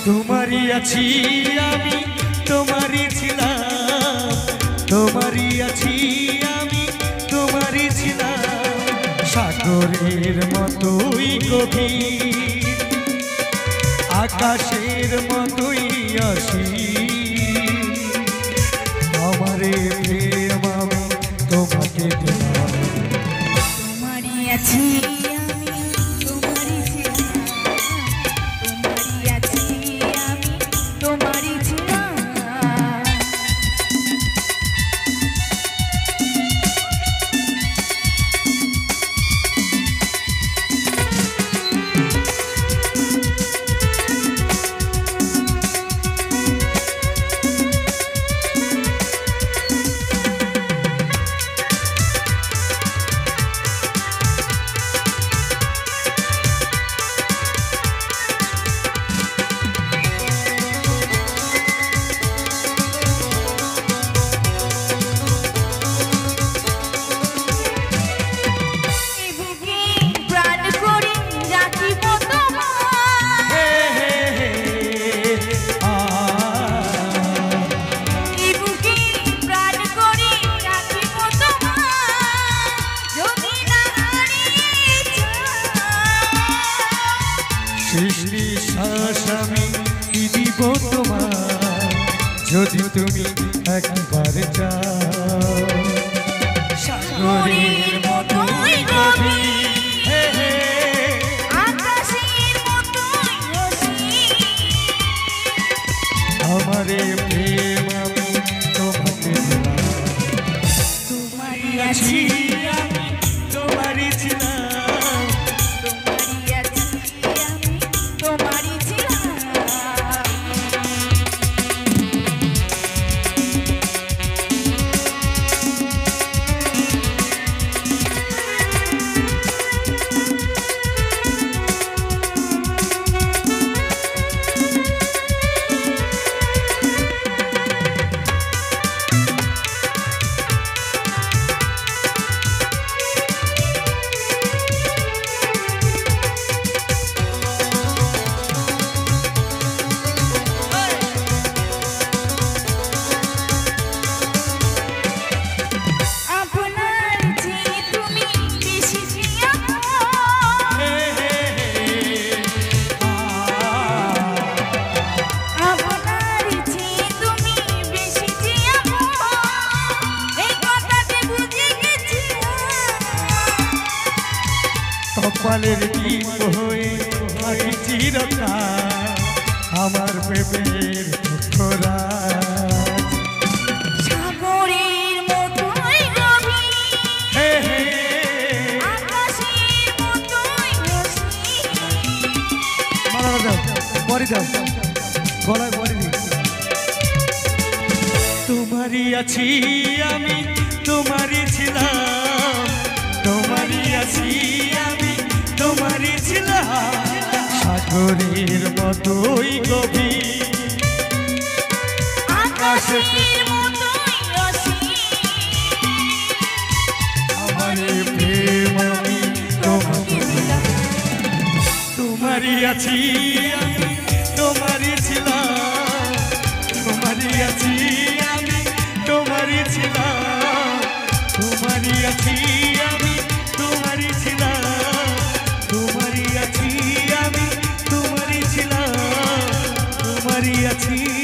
তোমারই আছি আমি তোমারই ছিলাম, তোমারই আছি আমি তোমারই ছিলাম, সাগরের মতোই গভীর, আকাশের মতোই অসীম, আমারে প্রেম আমি তোমাকে দিলাম। তোমারই আছি সৃষ্টি শ্বাস আমি দিব তোমার, যদি তুমি একবার চাও, সাগরের মতোই গভীর, আকাশের মতোই অসীম, আমারে প্রেম আমি তোমাকে দিলাম। তোমারই আছি আমি তোমারই ছিলাম, তোমারই আছি আমি তোমারই ছিলাম। কপালের টিপ হয়ে থাকি চিরকাল, আমার প্রেমের খোরাক, সাগরের মতোই গভীর, আকাশের মতোই অসীম, মারা দাও পরে দাও গলায় পরে দিই। তোমারই আছি আমি তোমারই ছিলাম, তোমারই আছি আমি তোমারই ছিলাম, সাগরের মতোই গভীর, আকাশের মতোই অসীম, আমারে প্রেম আমি তোমাকে দিলাম। তোমারই আছি আমি তোমারই ছিলাম, তোমারই আছি আমি তোমারই ছিলাম, তোমারই আছি আমি তোমারই ছিলাম, তোমারই আছি আমি তোমারই ছিলাম, তোমারই আছি।